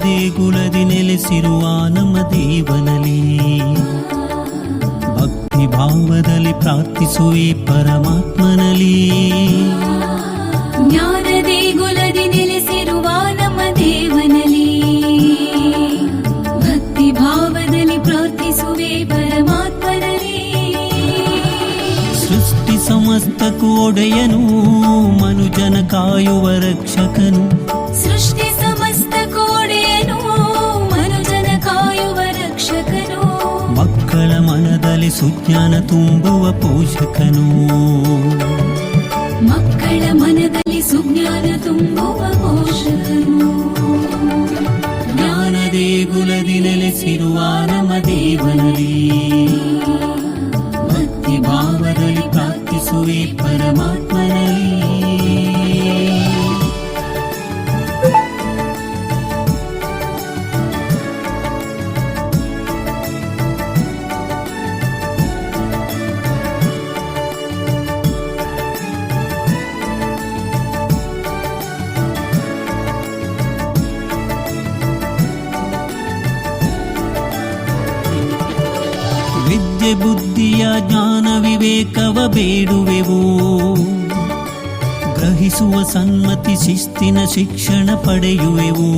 ದೇಗುಲದಿ ನೆಲೆಸಿರುವ ನಮ್ಮ ದೇವನಲ್ಲಿ ಭಕ್ತಿ ಭಾವದಲ್ಲಿ ಪ್ರಾರ್ಥಿಸುವೆ ಪರಮಾತ್ಮನಲ್ಲಿ. ಜ್ಞಾನ ದೇಗುಲದಿ ನೆಲೆಸಿರುವ ನಮ್ಮ ದೇವನಲ್ಲಿ ಭಕ್ತಿ ಭಾವದಲ್ಲಿ ಪ್ರಾರ್ಥಿಸುವೆ ಪರಮಾತ್ಮನಲ್ಲಿ. ಸೃಷ್ಟಿ ಸಮಸ್ತಕ್ಕೂ ಒಡೆಯನು, ಮನುಜನ ಕಾಯುವ ರಕ್ಷಕನು. ಸೃಷ್ಟಿ ಸಮಸ್ತಕ್ಕೂ ಒಡೆಯನು, ಮನುಜನ ಕಾಯುವ ರಕ್ಷಕನು. ಮಕ್ಕಳ ಮನದಲ್ಲಿ ಸುಜ್ಞಾನ ತುಂಬುವ ಪೋಷಕನು. ಮಕ್ಕಳ ಮನದಲ್ಲಿ ಸುಜ್ಞಾನ ತುಂಬುವ ಪೋಷಕನು. ಜ್ಞಾನ ದೇಗುಲದಿ ನೆಲೆಸಿರುವ ನಮ್ಮ ದೇವನಲ್ಲಿ ಭಕ್ತಿ ಭಾವದಲ್ಲಿ ಪ್ರಾರ್ಥಿಸುವೆ ಪರಮಾತ್ಮನಲ್ಲಿ. ವಿದ್ಯೆ ಬುದ್ಧಿಯ ಜ್ಞಾನ ವಿವೇಕವ ಬೇಡುವೆವು, ಗ್ರಹಿಸುವ ಸನ್ಮತಿ ಶಿಸ್ತಿನ ಶಿಕ್ಷಣ ಪಡೆಯುವೆವು.